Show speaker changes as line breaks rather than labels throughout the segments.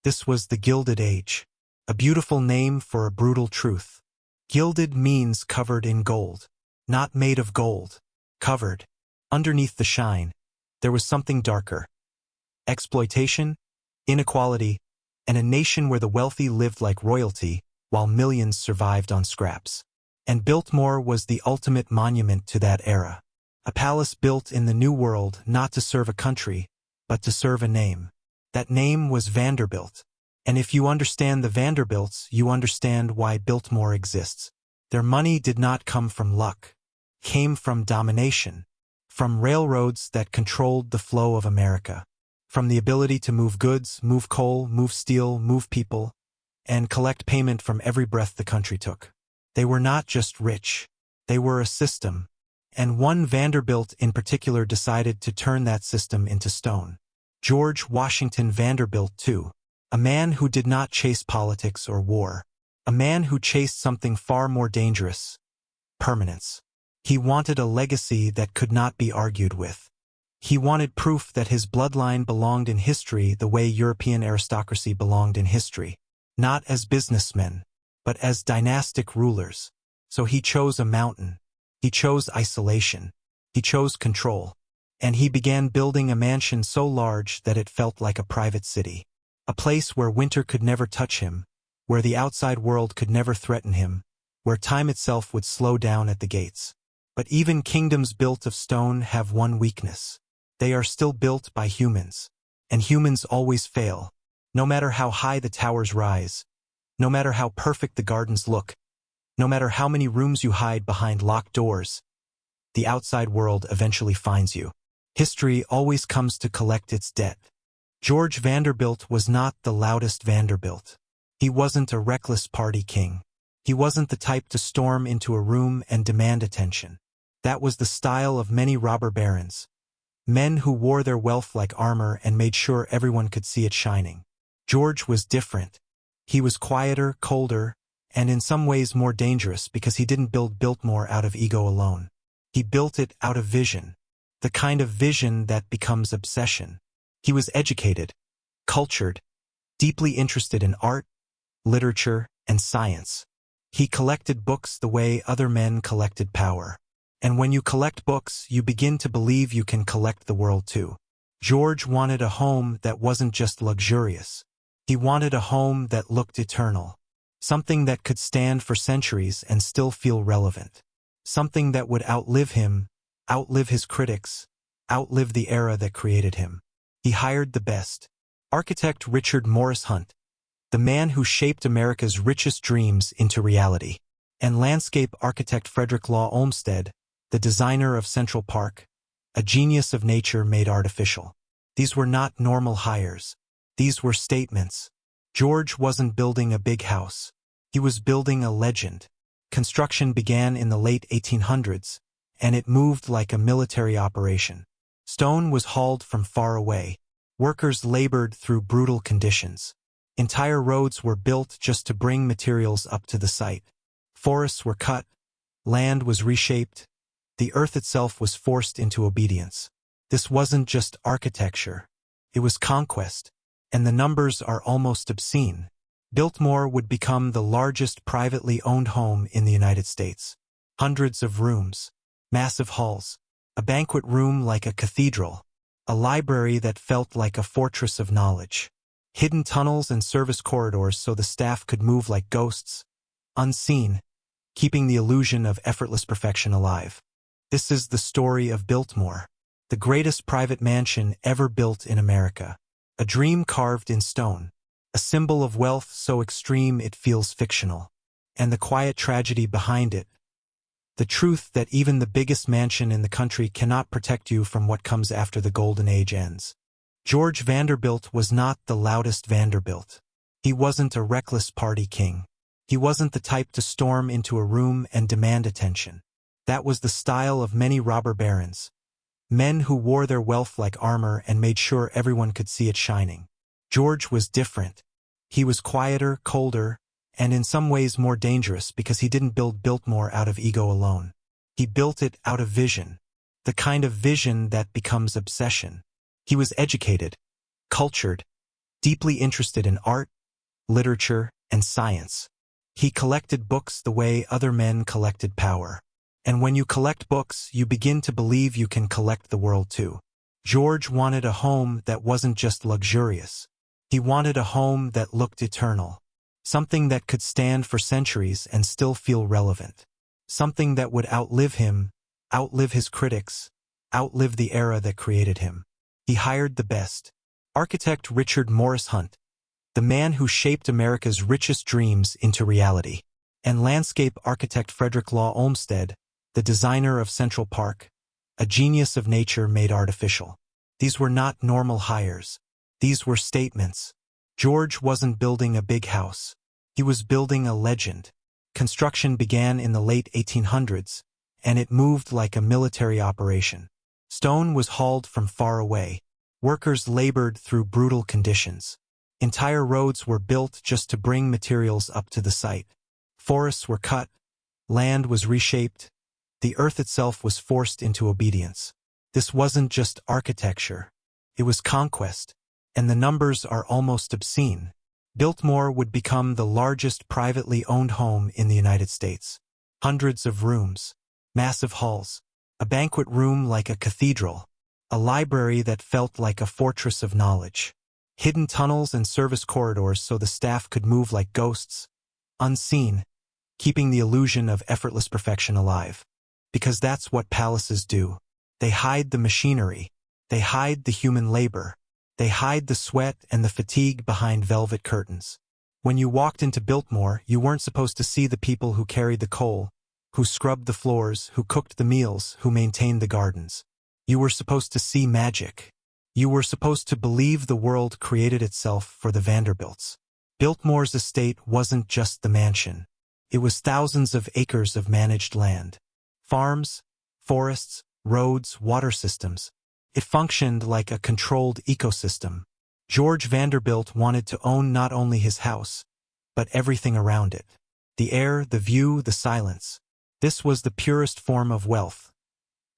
This was the Gilded Age, a beautiful name for a brutal truth. Gilded means covered in gold, not made of gold. Covered. Underneath the shine, there was something darker. Exploitation, inequality, and a nation where the wealthy lived like royalty while millions survived on scraps. And Biltmore was the ultimate monument to that era. A palace built in the New World not to serve a country, but to serve a name. That name was Vanderbilt. And if you understand the Vanderbilts, you understand why Biltmore exists. Their money did not come from luck. It came from domination. From railroads that controlled the flow of America. From the ability to move goods, move coal, move steel, move people, and collect payment from every breath the country took. They were not just rich. They were a system. And one Vanderbilt in particular decided to turn that system into stone. George Washington Vanderbilt, too. A man who did not chase politics or war. A man who chased something far more dangerous. Permanence. He wanted a legacy that could not be argued with. He wanted proof that his bloodline belonged in history the way European aristocracy belonged in history. Not as businessmen, but as dynastic rulers. So he chose a mountain. He chose isolation. He chose control. And he began building a mansion so large that it felt like a private city. A place where winter could never touch him, where the outside world could never threaten him, where time itself would slow down at the gates. But even kingdoms built of stone have one weakness. They are still built by humans. And humans always fail. No matter how high the towers rise, no matter how perfect the gardens look, no matter how many rooms you hide behind locked doors, the outside world eventually finds you. History always comes to collect its debt. George Vanderbilt was not the loudest Vanderbilt. He wasn't a reckless party king. He wasn't the type to storm into a room and demand attention. That was the style of many robber barons. Men who wore their wealth like armor and made sure everyone could see it shining. George was different. He was quieter, colder, and in some ways more dangerous because he didn't build Biltmore out of ego alone. He built it out of vision. The kind of vision that becomes obsession. He was educated, cultured, deeply interested in art, literature, and science. He collected books the way other men collected power. And when you collect books, you begin to believe you can collect the world too. George wanted a home that wasn't just luxurious. He wanted a home that looked eternal. Something that could stand for centuries and still feel relevant. Something that would outlive him, outlive his critics, outlive the era that created him. He hired the best. Architect Richard Morris Hunt, the man who shaped America's richest dreams into reality. And landscape architect Frederick Law Olmsted, the designer of Central Park, a genius of nature made artificial. These were not normal hires. These were statements. George wasn't building a big house. He was building a legend. Construction began in the late 1800s, and it moved like a military operation. Stone was hauled from far away. Workers labored through brutal conditions. Entire roads were built just to bring materials up to the site. Forests were cut. Land was reshaped. The earth itself was forced into obedience. This wasn't just architecture. It was conquest. And the numbers are almost obscene. Biltmore would become the largest privately owned home in the United States. Hundreds of rooms, massive halls, a banquet room like a cathedral, a library that felt like a fortress of knowledge, hidden tunnels and service corridors so the staff could move like ghosts, unseen, keeping the illusion of effortless perfection alive. This is the story of Biltmore, the greatest private mansion ever built in America. A dream carved in stone, a symbol of wealth so extreme it feels fictional, and the quiet tragedy behind it. The truth that even the biggest mansion in the country cannot protect you from what comes after the Golden Age ends. George Vanderbilt was not the loudest Vanderbilt. He wasn't a reckless party king. He wasn't the type to storm into a room and demand attention. That was the style of many robber barons. Men who wore their wealth like armor and made sure everyone could see it shining. George was different. He was quieter, colder, and in some ways more dangerous because he didn't build Biltmore out of ego alone. He built it out of vision. The kind of vision that becomes obsession. He was educated, cultured, deeply interested in art, literature, and science. He collected books the way other men collected power. And when you collect books, you begin to believe you can collect the world too. George wanted a home that wasn't just luxurious. He wanted a home that looked eternal. Something that could stand for centuries and still feel relevant. Something that would outlive him, outlive his critics, outlive the era that created him. He hired the best. Architect Richard Morris Hunt, the man who shaped America's richest dreams into reality, and landscape architect Frederick Law Olmsted, the designer of Central Park, a genius of nature made artificial. These were not normal hires. These were statements. George wasn't building a big house. He was building a legend. Construction began in the late 1800s, and it moved like a military operation. Stone was hauled from far away. Workers labored through brutal conditions. Entire roads were built just to bring materials up to the site. Forests were cut. Land was reshaped. The earth itself was forced into obedience. This wasn't just architecture. It was conquest. And the numbers are almost obscene. Biltmore would become the largest privately owned home in the United States. Hundreds of rooms, massive halls, a banquet room like a cathedral, a library that felt like a fortress of knowledge, hidden tunnels and service corridors so the staff could move like ghosts, unseen, keeping the illusion of effortless perfection alive. Because that's what palaces do. They hide the machinery. They hide the human labor. They hide the sweat and the fatigue behind velvet curtains. When you walked into Biltmore, you weren't supposed to see the people who carried the coal, who scrubbed the floors, who cooked the meals, who maintained the gardens. You were supposed to see magic. You were supposed to believe the world created itself for the Vanderbilts. Biltmore's estate wasn't just the mansion. It was thousands of acres of managed land. Farms, forests, roads, water systems. It functioned like a controlled ecosystem. George Vanderbilt wanted to own not only his house, but everything around it. The air, the view, the silence. This was the purest form of wealth.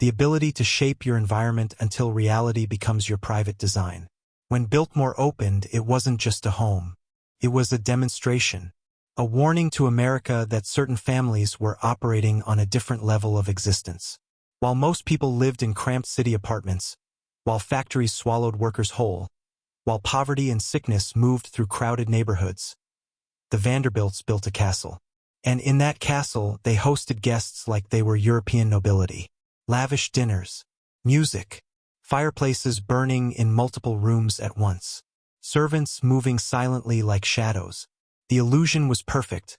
The ability to shape your environment until reality becomes your private design. When Biltmore opened, it wasn't just a home. It was a demonstration. A warning to America that certain families were operating on a different level of existence. While most people lived in cramped city apartments, while factories swallowed workers whole, while poverty and sickness moved through crowded neighborhoods, the Vanderbilts built a castle. And in that castle, they hosted guests like they were European nobility. Lavish dinners, music, fireplaces burning in multiple rooms at once, servants moving silently like shadows. The illusion was perfect,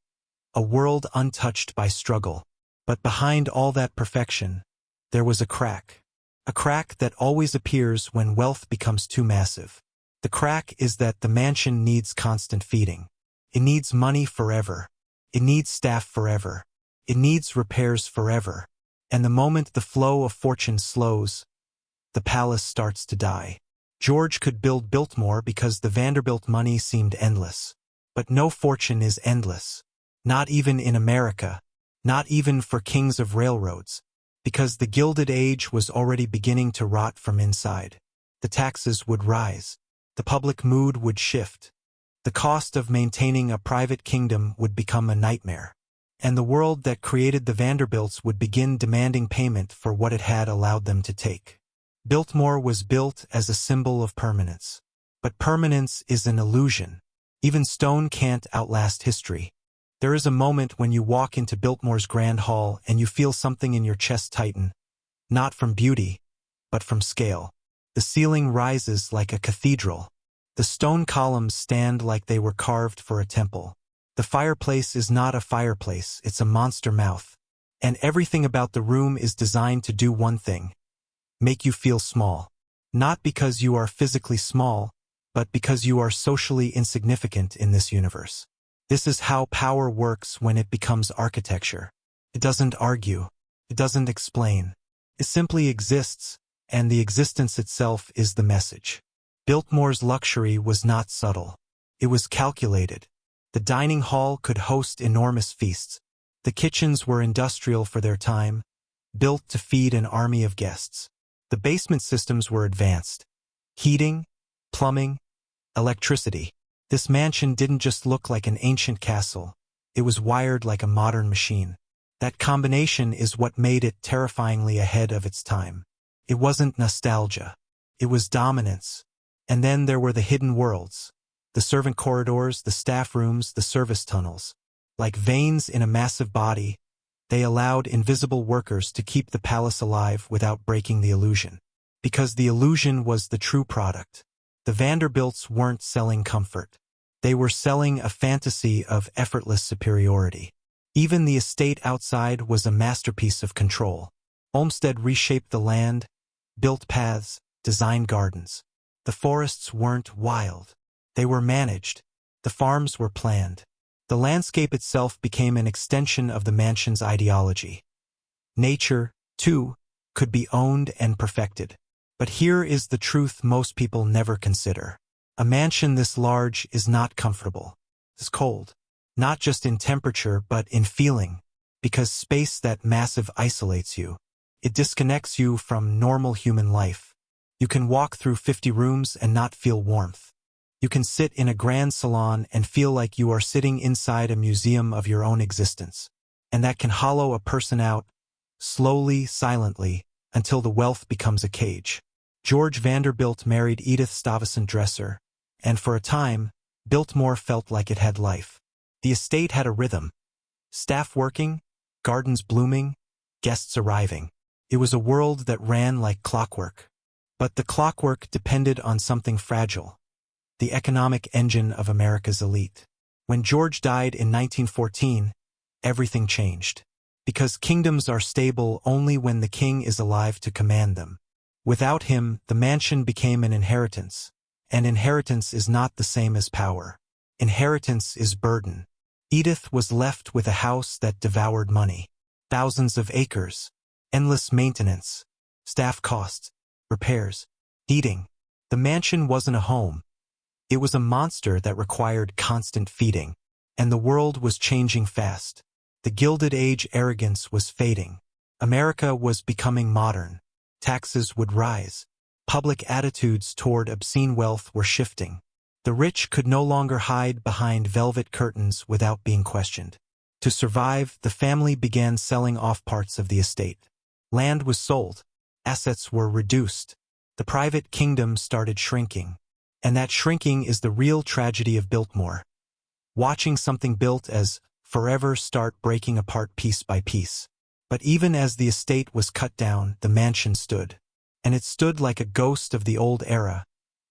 a world untouched by struggle. But behind all that perfection, there was a crack that always appears when wealth becomes too massive. The crack is that the mansion needs constant feeding. It needs money forever. It needs staff forever. It needs repairs forever. And the moment the flow of fortune slows, the palace starts to die. George could build Biltmore because the Vanderbilt money seemed endless. But no fortune is endless. Not even in America. Not even for kings of railroads. Because the Gilded Age was already beginning to rot from inside. The taxes would rise. The public mood would shift. The cost of maintaining a private kingdom would become a nightmare. And the world that created the Vanderbilts would begin demanding payment for what it had allowed them to take. Biltmore was built as a symbol of permanence. But permanence is an illusion. Even stone can't outlast history. There is a moment when you walk into Biltmore's Grand Hall and you feel something in your chest tighten. Not from beauty, but from scale. The ceiling rises like a cathedral. The stone columns stand like they were carved for a temple. The fireplace is not a fireplace, it's a monster mouth. And everything about the room is designed to do one thing: make you feel small. Not because you are physically small, but because you are socially insignificant in this universe. This is how power works when it becomes architecture. It doesn't argue. It doesn't explain. It simply exists, and the existence itself is the message. Biltmore's luxury was not subtle. It was calculated. The dining hall could host enormous feasts. The kitchens were industrial for their time, built to feed an army of guests. The basement systems were advanced. Heating, plumbing, Electricity. This mansion didn't just look like an ancient castle, it was wired like a modern machine. That combination is what made it terrifyingly ahead of its time. It wasn't nostalgia. It was dominance. And then there were the hidden worlds. The servant corridors, the staff rooms, the service tunnels. Like veins in a massive body, they allowed invisible workers to keep the palace alive without breaking the illusion. Because the illusion was the true product. The Vanderbilts weren't selling comfort. They were selling a fantasy of effortless superiority. Even the estate outside was a masterpiece of control. Olmsted reshaped the land, built paths, designed gardens. The forests weren't wild. They were managed. The farms were planned. The landscape itself became an extension of the mansion's ideology. Nature, too, could be owned and perfected. But here is the truth most people never consider. A mansion this large is not comfortable. It's cold. Not just in temperature but in feeling, because space that massive isolates you. It disconnects you from normal human life. You can walk through 50 rooms and not feel warmth. You can sit in a grand salon and feel like you are sitting inside a museum of your own existence. And that can hollow a person out, slowly, silently, until the wealth becomes a cage. George Vanderbilt married Edith Stuyvesant Dresser, and for a time, Biltmore felt like it had life. The estate had a rhythm. Staff working, gardens blooming, guests arriving. It was a world that ran like clockwork. But the clockwork depended on something fragile. The economic engine of America's elite. When George died in 1914, everything changed. Because kingdoms are stable only when the king is alive to command them. Without him, the mansion became an inheritance. And inheritance is not the same as power. Inheritance is burden. Edith was left with a house that devoured money. Thousands of acres. Endless maintenance. Staff costs. Repairs. Heating. The mansion wasn't a home. It was a monster that required constant feeding. And the world was changing fast. The Gilded Age arrogance was fading. America was becoming modern. Taxes would rise. Public attitudes toward obscene wealth were shifting. The rich could no longer hide behind velvet curtains without being questioned. To survive, the family began selling off parts of the estate. Land was sold. Assets were reduced. The private kingdom started shrinking. And that shrinking is the real tragedy of Biltmore. Watching something built as forever start breaking apart piece by piece. But even as the estate was cut down, the mansion stood. And it stood like a ghost of the old era,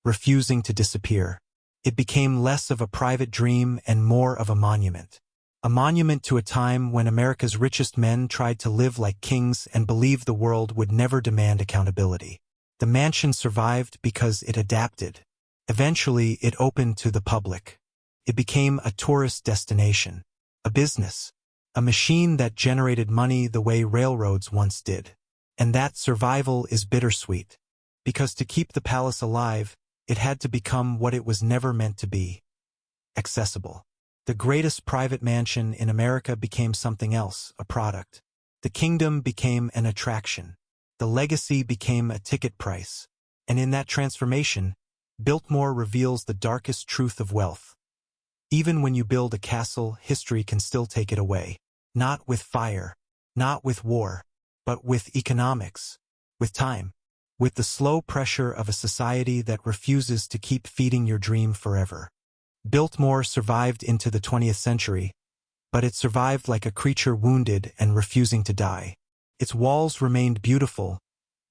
refusing to disappear. It became less of a private dream and more of a monument. A monument to a time when America's richest men tried to live like kings and believed the world would never demand accountability. The mansion survived because it adapted. Eventually, it opened to the public. It became a tourist destination, a business, a machine that generated money the way railroads once did. And that survival is bittersweet, because to keep the palace alive, it had to become what it was never meant to be: accessible. The greatest private mansion in America became something else, a product. The kingdom became an attraction. The legacy became a ticket price. And in that transformation, Biltmore reveals the darkest truth of wealth. Even when you build a castle, history can still take it away. Not with fire, not with war, but with economics, with time, with the slow pressure of a society that refuses to keep feeding your dream forever. Biltmore survived into the 20th century, but it survived like a creature wounded and refusing to die. Its walls remained beautiful,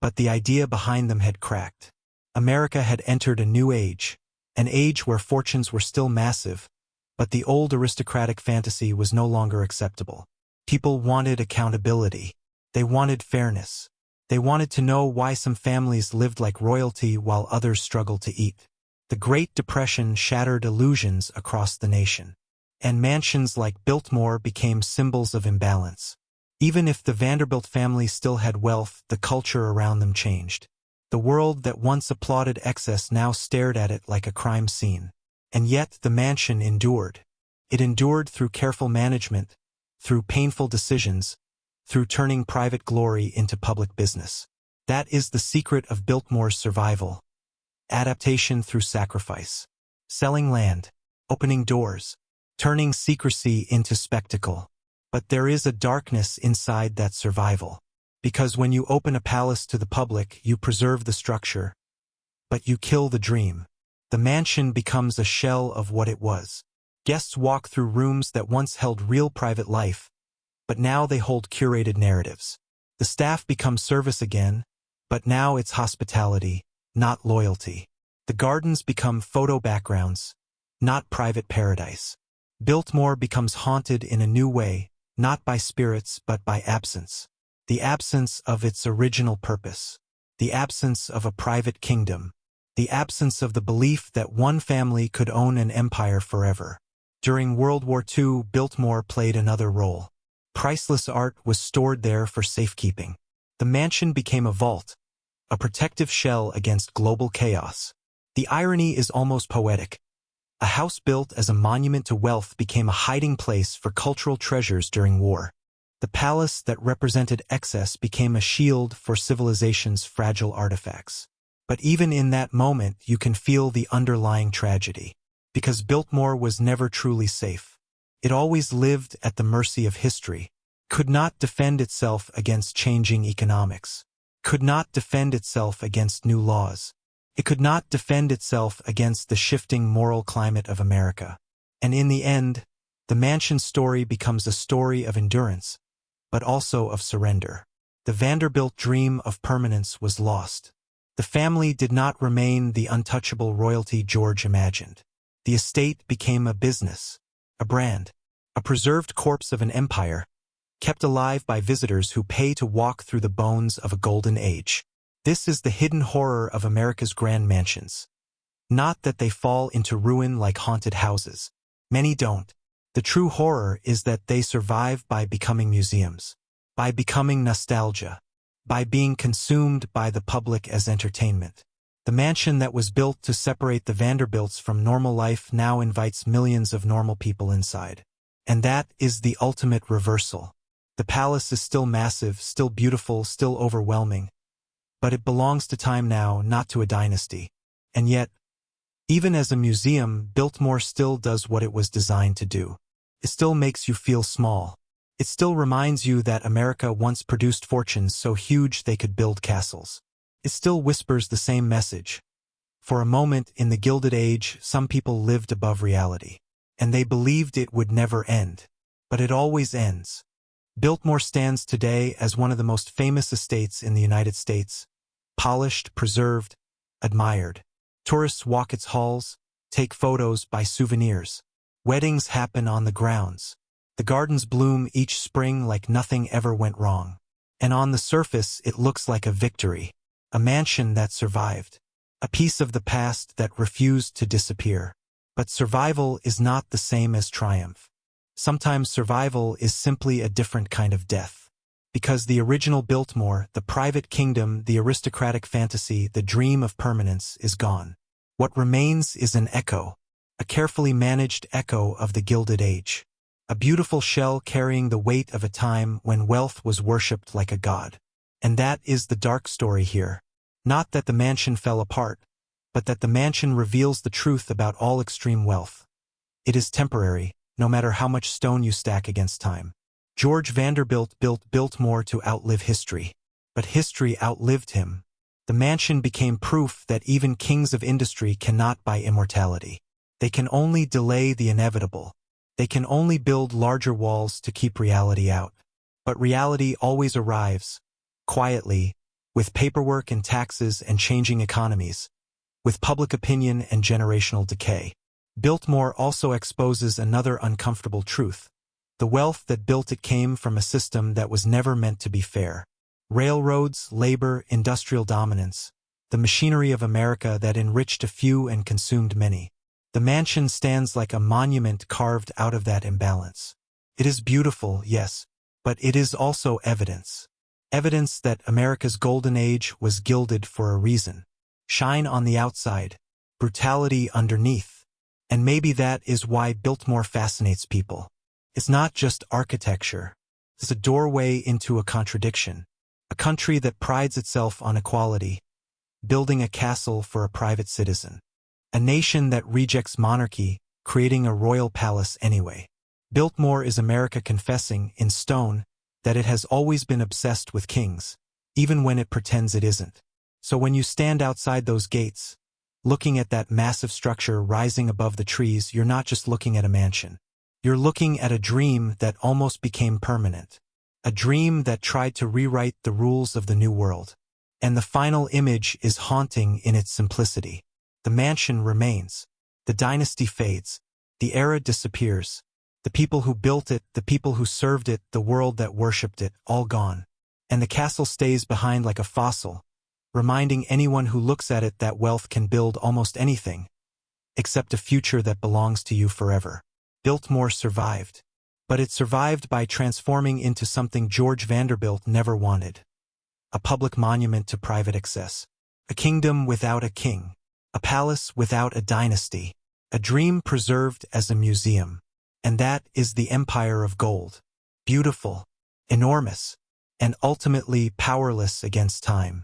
but the idea behind them had cracked. America had entered a new age, an age where fortunes were still massive, but the old aristocratic fantasy was no longer acceptable. People wanted accountability. They wanted fairness. They wanted to know why some families lived like royalty while others struggled to eat. The Great Depression shattered illusions across the nation. And mansions like Biltmore became symbols of imbalance. Even if the Vanderbilt family still had wealth, the culture around them changed. The world that once applauded excess now stared at it like a crime scene. And yet the mansion endured. It endured through careful management, through painful decisions, through turning private glory into public business. That is the secret of Biltmore's survival. Adaptation through sacrifice. selling land, opening doors, turning secrecy into spectacle. But there is a darkness inside that survival. Because when you open a palace to the public, you preserve the structure, but you kill the dream. The mansion becomes a shell of what it was. Guests walk through rooms that once held real private life, but now they hold curated narratives. The staff becomes service again, but now it's hospitality, not loyalty. The gardens become photo backgrounds, not private paradise. Biltmore becomes haunted in a new way, not by spirits but by absence. The absence of its original purpose. The absence of a private kingdom. The absence of the belief that one family could own an empire forever. During World War II, Biltmore played another role. Priceless art was stored there for safekeeping. The mansion became a vault, a protective shell against global chaos. The irony is almost poetic. A house built as a monument to wealth became a hiding place for cultural treasures during war. The palace that represented excess became a shield for civilization's fragile artifacts. But even in that moment, you can feel the underlying tragedy. Because Biltmore was never truly safe. It always lived at the mercy of history, could not defend itself against changing economics, could not defend itself against new laws. It could not defend itself against the shifting moral climate of America. And in the end, the mansion story becomes a story of endurance, but also of surrender. The Vanderbilt dream of permanence was lost. The family did not remain the untouchable royalty George imagined. The estate became a business, a brand, a preserved corpse of an empire, kept alive by visitors who pay to walk through the bones of a golden age. This is the hidden horror of America's grand mansions. Not that they fall into ruin like haunted houses. Many don't. The true horror is that they survive by becoming museums, by becoming nostalgia, by being consumed by the public as entertainment. The mansion that was built to separate the Vanderbilts from normal life now invites millions of normal people inside. And that is the ultimate reversal. The palace is still massive, still beautiful, still overwhelming. But it belongs to time now, not to a dynasty. And yet, even as a museum, Biltmore still does what it was designed to do. It still makes you feel small. It still reminds you that America once produced fortunes so huge they could build castles. It still whispers the same message. For a moment in the Gilded Age, some people lived above reality. And they believed it would never end. But it always ends. Biltmore stands today as one of the most famous estates in the United States. Polished, preserved, admired. Tourists walk its halls, take photos, buy souvenirs. Weddings happen on the grounds. The gardens bloom each spring like nothing ever went wrong. And on the surface, it looks like a victory. A mansion that survived. A piece of the past that refused to disappear. But survival is not the same as triumph. Sometimes survival is simply a different kind of death. Because the original Biltmore, the private kingdom, the aristocratic fantasy, the dream of permanence is gone. What remains is an echo. A carefully managed echo of the Gilded Age. A beautiful shell carrying the weight of a time when wealth was worshipped like a god. And that is the dark story here. Not that the mansion fell apart, but that the mansion reveals the truth about all extreme wealth. It is temporary, no matter how much stone you stack against time. George Vanderbilt built Biltmore to outlive history. But history outlived him. The mansion became proof that even kings of industry cannot buy immortality. They can only delay the inevitable. They can only build larger walls to keep reality out. But reality always arrives, quietly, with paperwork and taxes and changing economies, with public opinion and generational decay. Biltmore also exposes another uncomfortable truth. The wealth that built it came from a system that was never meant to be fair. Railroads, labor, industrial dominance, the machinery of America that enriched a few and consumed many. The mansion stands like a monument carved out of that imbalance. It is beautiful, yes, but it is also evidence. Evidence that America's golden age was gilded for a reason. Shine on the outside, brutality underneath. And maybe that is why Biltmore fascinates people. It's not just architecture. It's a doorway into a contradiction. A country that prides itself on equality, building a castle for a private citizen. A nation that rejects monarchy, creating a royal palace anyway. Biltmore is America confessing, in stone, that it has always been obsessed with kings, even when it pretends it isn't. So when you stand outside those gates, looking at that massive structure rising above the trees, you're not just looking at a mansion. You're looking at a dream that almost became permanent. A dream that tried to rewrite the rules of the new world. And the final image is haunting in its simplicity. The mansion remains. The dynasty fades. The era disappears. The people who built it, the people who served it, the world that worshipped it, all gone. And the castle stays behind like a fossil, reminding anyone who looks at it that wealth can build almost anything, except a future that belongs to you forever. Biltmore survived. But it survived by transforming into something George Vanderbilt never wanted. A public monument to private excess. A kingdom without a king. A palace without a dynasty. A dream preserved as a museum. And that is the Empire of Gold. Beautiful, enormous, and ultimately powerless against time.